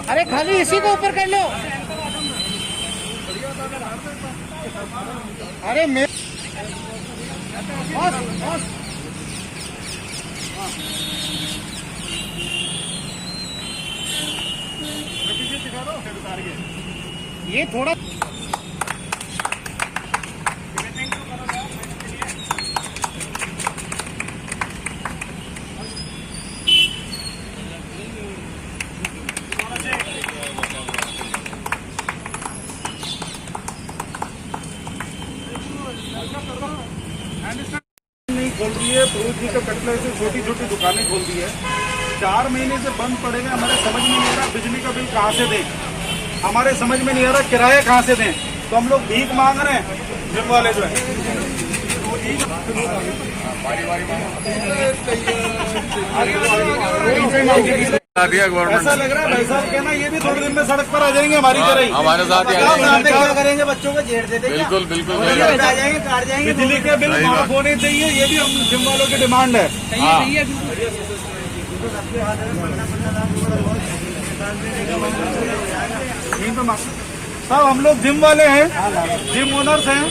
अरे खाली इसी को ऊपर कर लो। अरे मैं ये थोड़ा नहीं खोल दी है। पुरुष जी का कटलर से छोटी छोटी दुकानें खोल दी है। 4 महीने से बंद पड़े हुए। हमारे समझ में नहीं आ रहा बिजली का बिल कहाँ से दें, हमारे समझ में नहीं आ रहा किराया कहाँ से दें। तो हम लोग भीख मांग रहे हैं जिम वाले जो है। ऐसा लग रहा है भाई साहब कहना ये भी थोड़े दिन में सड़क पर आ जाएंगे हमारी तरह ही। हमारे साथ क्या करेंगे, बच्चों को जेड़ दे देंगे। बिल्कुल बिल्कुल आ जाएंगे, काट जाएंगे। बिजली के बिल माफ होने चाहिए, ये भी हम जिम वालों की डिमांड है। साहब हम लोग जिम वाले हैं, जिम ओनर्स हैं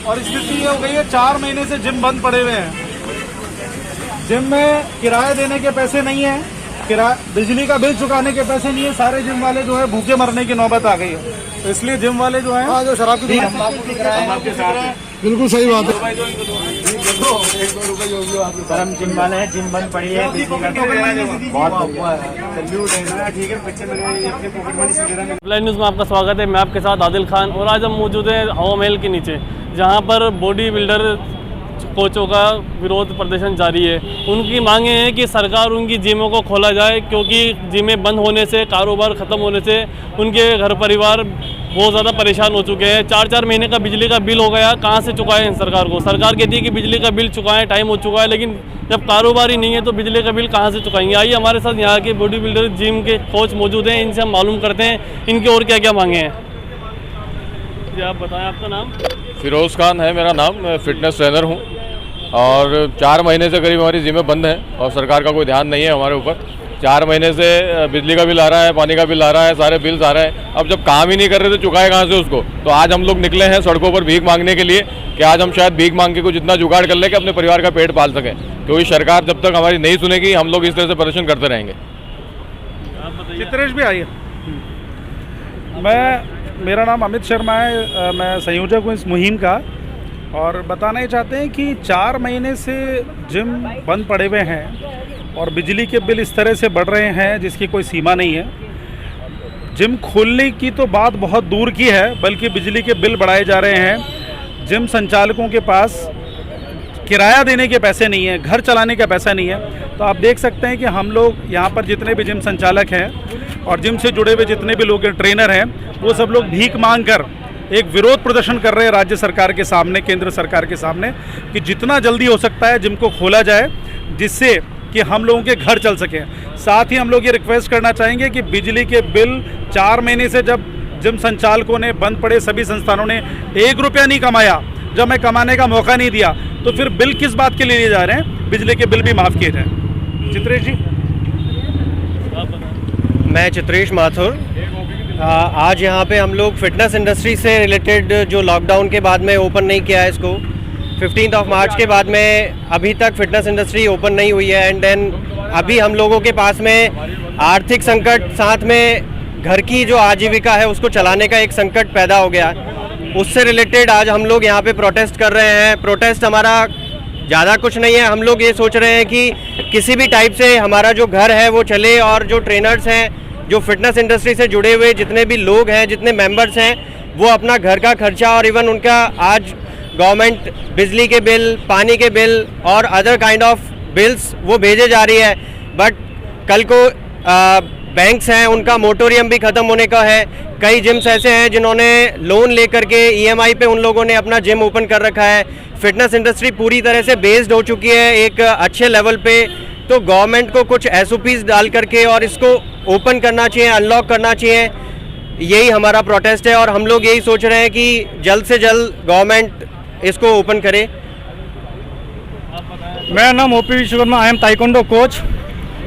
और स्थिति ये हो गई है 4 महीने से जिम बंद पड़े हुए हैं। जिम में किराया देने के पैसे नहीं है, बिजली का बिल चुकाने के पैसे नहीं है। सारे जिम वाले जो है भूखे मरने की नौबत आ गई है। तो इसलिए जिम वाले जो है जो शराब की आपके साथ है। बिल्कुल सही बात है। सर हम जिम वाले हैं, जिम बंद पड़ी है। लाइन न्यूज़ में आपका स्वागत है। मैं आपके साथ आदिल खान और आज हम मौजूद हैं हवा महल के नीचे, जहां पर बॉडी बिल्डर कोचों का विरोध प्रदर्शन जारी है। उनकी मांगे हैं कि सरकार उनकी जिमों को खोला जाए, क्योंकि जिमें बंद होने से, कारोबार ख़त्म होने से उनके घर परिवार बहुत ज़्यादा परेशान हो चुके हैं। 4-4 महीने का बिजली का बिल हो गया, कहाँ से चुकाएं सरकार को। सरकार कहती है कि बिजली का बिल चुकाएं, टाइम हो चुका है, लेकिन जब कारोबार ही नहीं है तो बिजली का बिल कहाँ से चुकाएंगे। आइए हमारे साथ यहाँ के बॉडी बिल्डर जिम के कोच मौजूद हैं, इनसे हम मालूम करते हैं इनके और क्या क्या मांगे हैं। जी आप बताएं, आपका नाम? फिरोज़ खान है मेरा नाम। मैं फिटनेस ट्रेनर हूँ और 4 महीने से करीब हमारी जिमें बंद हैं और सरकार का कोई ध्यान नहीं है हमारे ऊपर। 4 महीने से बिजली का बिल आ रहा है, पानी का बिल आ रहा है, सारे बिल्स आ रहे हैं। अब जब काम ही नहीं कर रहे तो चुकाए कहाँ से उसको। तो आज हम लोग निकले हैं सड़कों पर भीख मांगने के लिए कि आज हम शायद भीख मांग के कुछ इतना जुगाड़ कर ले कि अपने परिवार का पेट पाल सकें, क्योंकि सरकार जब तक हमारी नहीं सुनेगी हम लोग इस तरह से प्रदर्शन करते रहेंगे। चित्रेश भी आइए। मेरा नाम अमित शर्मा है, मैं संयोजक हूँ इस मुहिम का। और बताना ही चाहते हैं कि 4 महीने से जिम बंद पड़े हुए हैं और बिजली के बिल इस तरह से बढ़ रहे हैं जिसकी कोई सीमा नहीं है। जिम खोलने की तो बात बहुत दूर की है, बल्कि बिजली के बिल बढ़ाए जा रहे हैं। जिम संचालकों के पास किराया देने के पैसे नहीं है, घर चलाने का पैसा नहीं है। तो आप देख सकते हैं कि हम लोग यहाँ पर जितने भी जिम संचालक हैं और जिम से जुड़े हुए जितने भी लोग ट्रेनर हैं, वो सब लोग भीख मांग कर एक विरोध प्रदर्शन कर रहे हैं राज्य सरकार के सामने, केंद्र सरकार के सामने, कि जितना जल्दी हो सकता है जिम को खोला जाए, जिससे कि हम लोगों के घर चल सकें। साथ ही हम लोग ये रिक्वेस्ट करना चाहेंगे कि बिजली के बिल 4 महीने से जब जिम संचालकों ने, बंद पड़े सभी संस्थानों ने 1 रुपया नहीं कमाया, जब मैं कमाने का मौका नहीं दिया, तो फिर बिल किस बात के लिए लिए जा रहे हैं। बिजली के बिल भी माफ़ किए जाएँ। चित्रेश जी। मैं चित्रेश माथुर। आज यहाँ पे हम लोग फिटनेस इंडस्ट्री से रिलेटेड, जो लॉकडाउन के बाद में ओपन नहीं किया है इसको, 15 मार्च के बाद में अभी तक फिटनेस इंडस्ट्री ओपन नहीं हुई है। एंड देन अभी हम लोगों के पास में आर्थिक संकट, साथ में घर की जो आजीविका है उसको चलाने का एक संकट पैदा हो गया। उससे रिलेटेड आज हम लोग यहाँ पे प्रोटेस्ट कर रहे हैं। प्रोटेस्ट हमारा ज़्यादा कुछ नहीं है, हम लोग ये सोच रहे हैं कि किसी भी टाइप से हमारा जो घर है वो चले, और जो ट्रेनर्स हैं, जो फिटनेस इंडस्ट्री से जुड़े हुए जितने भी लोग हैं, जितने मेंबर्स हैं, वो अपना घर का खर्चा और इवन उनका आज गवर्नमेंट बिजली के बिल, पानी के बिल और अदर काइंड ऑफ बिल्स वो भेजे जा रही है। बट कल को बैंक्स हैं, उनका मोटोरियम भी ख़त्म होने का है। कई जिम्स ऐसे हैं जिन्होंने लोन लेकर के EMI पे उन लोगों ने अपना जिम ओपन कर रखा है। फिटनेस इंडस्ट्री पूरी तरह से बेस्ड हो चुकी है एक अच्छे लेवल पे। तो गवर्नमेंट को कुछ SOPs डाल करके और इसको ओपन करना चाहिए, अनलॉक करना चाहिए। यही हमारा प्रोटेस्ट है और हम लोग यही सोच रहे हैं कि जल्द से जल्द गवर्नमेंट इसको ओपन करे। मेरा नाम OP Vishwakarma, I am taekwondo coach.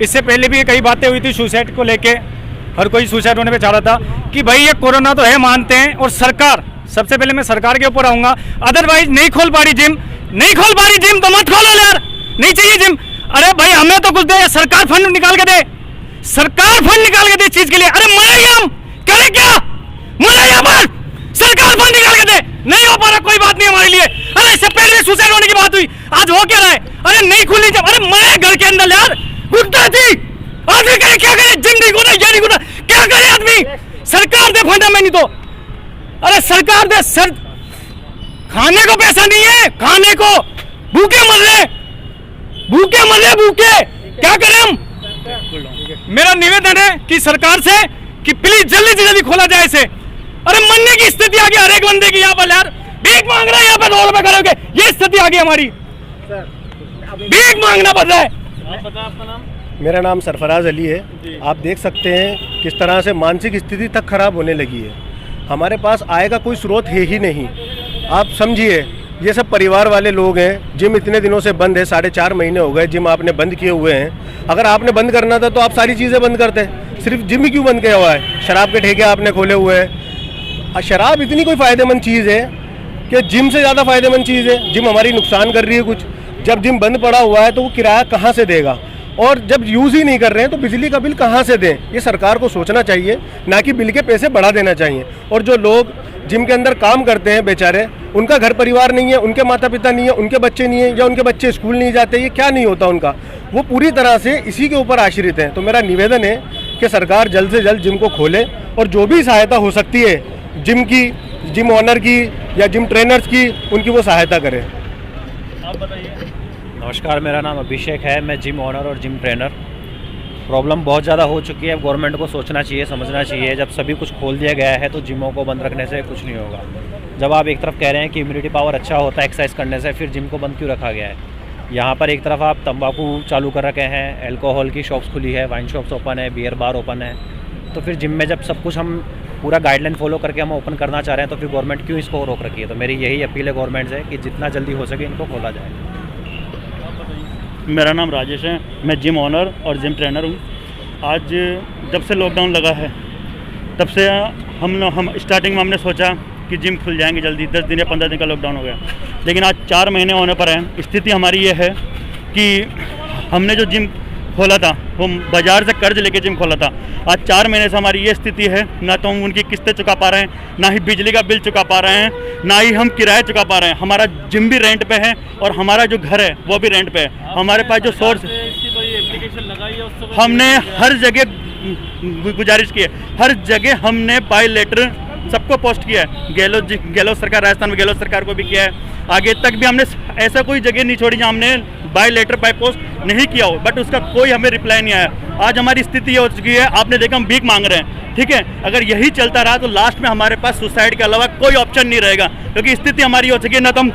इससे पहले भी कई बातें हुई थी सुसाइड को लेके, हर कोई सुसाइड होने पे चाह रहा था कि भाई ये कोरोना तो है मानते हैं, और सरकार, सबसे पहले मैं सरकार के ऊपर आऊंगा। अदरवाइज नहीं खोल पा रही जिम, नहीं खोल पा रही जिम तो मत खोलो यार, नहीं चाहिए जिम। अरे भाई हमें तो कुछ दे, सरकार फंड निकाल के दे, सरकार फंड निकाल के दे इस चीज के लिए। अरे मरे हम करे क्या, मरे यहाँ पर सरकार फंड निकाल के दे, नहीं हो पा रहा कोई बात नहीं हमारे लिए। अरे इससे पहले सुसाइड होने की बात हुई, आज हो क्या रहा है? अरे नहीं खुली जब, अरे मरे घर के अंदर यार, घुटता थी आदमी, करे क्या करे, जिम नहीं घुटा, ये नहीं घुटा, क्या करे आदमी? सरकार दे फंड, हमें नहीं तो, अरे सरकार दे सर, खाने को पैसा नहीं है, खाने को भूखे मर रहे, भूखे मर रहे, भूखे, क्या करें हम? मेरा निवेदन है कि सरकार से कि प्लीज जल्दी से जल्दी खोला जाए इसे। अरे मरने की स्थिति आ गई हर एक बंदे की यहाँ पर यार, भीख मांग रहा है यहाँ पे रोड पे खड़े होके, ये स्थिति आ गई हमारी, भीख मांगना पड़ रहा है। आप बताएं आपका नाम? मेरा नाम सरफराज अली है। आप देख सकते हैं किस तरह से मानसिक स्थिति तक खराब होने लगी है। हमारे पास आय का कोई स्रोत है ही नहीं। आप समझिए, ये सब परिवार वाले लोग हैं। जिम इतने दिनों से बंद है, 4.5 महीने हो गए जिम आपने बंद किए हुए हैं। अगर आपने बंद करना था तो आप सारी चीज़ें बंद करते, सिर्फ जिम ही क्यों बंद किया हुआ है? शराब के ठेके आपने खोले हुए हैं। शराब इतनी कोई फ़ायदेमंद चीज़ है कि जिम से ज़्यादा फ़ायदेमंद चीज़ है? जिम हमारी नुकसान कर रही है कुछ। जब जिम बंद पड़ा हुआ है तो वो किराया कहाँ से देगा? और जब यूज़ ही नहीं कर रहे हैं तो बिजली का बिल कहाँ से दें? ये सरकार को सोचना चाहिए, ना कि बिल के पैसे बढ़ा देना चाहिए। और जो लोग जिम के अंदर काम करते हैं बेचारे, उनका घर परिवार नहीं है, उनके माता पिता नहीं है, उनके बच्चे नहीं है, या उनके बच्चे स्कूल नहीं जाते, ये क्या नहीं होता उनका, वो पूरी तरह से इसी के ऊपर आश्रित हैं। तो मेरा निवेदन है कि सरकार जल्द से जल्द जिम को खोले और जो भी सहायता हो सकती है जिम की, जिम ऑनर की या जिम ट्रेनर्स की, उनकी वो सहायता करें। आप बताइए। नमस्कार, मेरा नाम अभिषेक है, मैं जिम ऑनर और जिम ट्रेनर। प्रॉब्लम बहुत ज़्यादा हो चुकी है, गवर्नमेंट को सोचना चाहिए, समझना चाहिए। जब सभी कुछ खोल दिया गया है तो जिमों को बंद रखने से कुछ नहीं होगा। जब आप एक तरफ कह रहे हैं कि इम्यूनिटी पावर अच्छा होता है एक्सरसाइज करने से, फिर जिम को बंद क्यों रखा गया है? यहाँ पर एक तरफ आप तंबाकू चालू कर रखे हैं, अल्कोहल की शॉप्स खुली है, वाइन शॉप्स ओपन है, बियर बार ओपन है, तो फिर जिम में जब सब कुछ हम पूरा गाइडलाइन फॉलो करके हम ओपन करना चाह रहे हैं तो फिर गवर्नमेंट क्यों इसको रोक रखी है? तो मेरी यही अपील है गवर्नमेंट से कि जितना जल्दी हो सके इनको खोला जाए। मेरा नाम राजेश है, मैं जिम ऑनर और जिम ट्रेनर हूँ। आज जब से लॉकडाउन लगा है तब से हम स्टार्टिंग में हमने सोचा कि जिम खुल जाएंगे जल्दी, 10 दिन या 15 दिन का लॉकडाउन हो गया, लेकिन आज 4 महीने होने पर है। स्थिति हमारी ये है कि हमने जो जिम खोला था वो बाज़ार से कर्ज लेके जिम खोला था। आज 4 महीने से हमारी ये स्थिति है, ना तो हम उनकी किस्तें चुका पा रहे हैं, ना ही बिजली का बिल चुका पा रहे हैं, ना ही हम किराया चुका पा रहे हैं। हमारा जिम भी रेंट पे है और हमारा जो घर है वो भी रेंट पे है। हमारे पास जो सोर्स, हमने हर जगह गुजारिश की है, हर जगह हमने बाय लेटर सबको पोस्ट किया है। गहलोत सरकार, राजस्थान में गहलोत सरकार को भी किया है। आगे तक भी हमने ऐसा कोई जगह नहीं छोड़ी जहाँ हमने बाय लेटर बाय पोस्ट नहीं किया हो, बट उसका कोई हमें रिप्लाई नहीं आया। आज हमारी स्थिति ये हो चुकी है, आपने देखा हम भीख मांग रहे हैं, ठीक है। अगर यही चलता रहा तो लास्ट में हमारे पास सुसाइड के अलावा कोई ऑप्शन नहीं रहेगा, क्योंकि स्थिति हमारी हो चुकी है। ना तो हम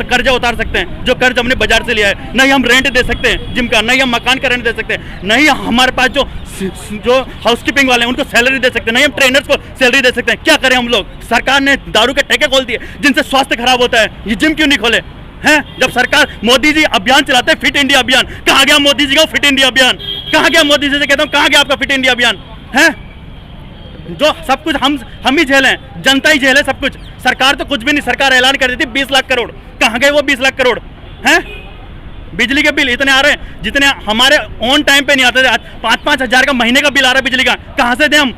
कर्जा उतार सकते हैं जो कर्ज हमने बाजार से लिया है, नहीं हम रेंट दे सकते हैं जिम का, नहीं हम मकान का रेंट दे सकते हैं, नहीं हमारे पास जो हाउसकीपिंग वाले हैं उनको सैलरी दे सकते हैं, नहीं हम ट्रेनर्स को सैलरी दे सकते हैं। क्या करें हम लोग? सरकार ने दारू के ठेके खोल दिए जिनसे स्वास्थ्य खराब होता है, ये जिम क्यों नहीं खोले हैं? जब सरकार, मोदी जी अभियान चलाते हैं, फिट इंडिया अभियान, कहाँ गया मोदी जी का फिट इंडिया अभियान? कहाँ गया मोदी जी से कहता हूँ, कहाँ गया आपका फिट इंडिया अभियान? है जो सब कुछ हम ही झेलें, जनता ही झेले सब कुछ। सरकार तो कुछ भी नहीं, सरकार ऐलान कर देती 20 लाख करोड़, कहाँ गए वो 20 लाख करोड़? हैं बिजली के बिल इतने आ रहे हैं जितने हमारे ऑन टाइम पे नहीं आते थे। 5-5 हज़ार का महीने का बिल आ रहा है बिजली का, कहाँ से दें हम?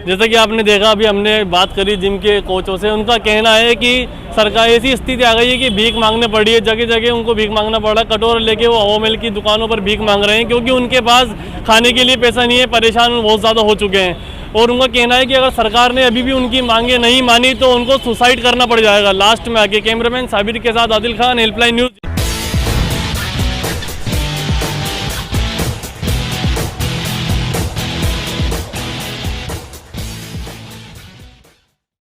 जैसा कि आपने देखा, अभी हमने बात करी जिम के कोचों से, उनका कहना है कि सरकार ऐसी स्थिति आ गई है कि भीख मांगने पड़ी है, जगह जगह उनको भीख मांगना पड़ रहा है। कटोरे लेके वो हवा महल की दुकानों पर भीख मांग रहे हैं क्योंकि उनके पास खाने के लिए पैसा नहीं है, परेशान बहुत ज़्यादा हो चुके हैं। और उनका कहना है कि अगर सरकार ने अभी भी उनकी मांगे नहीं मानी तो उनको सुसाइड करना पड़ जाएगा लास्ट में आके। कैमरामैन साबिर के साथ आदिल खान, हेल्पलाइन न्यूज़।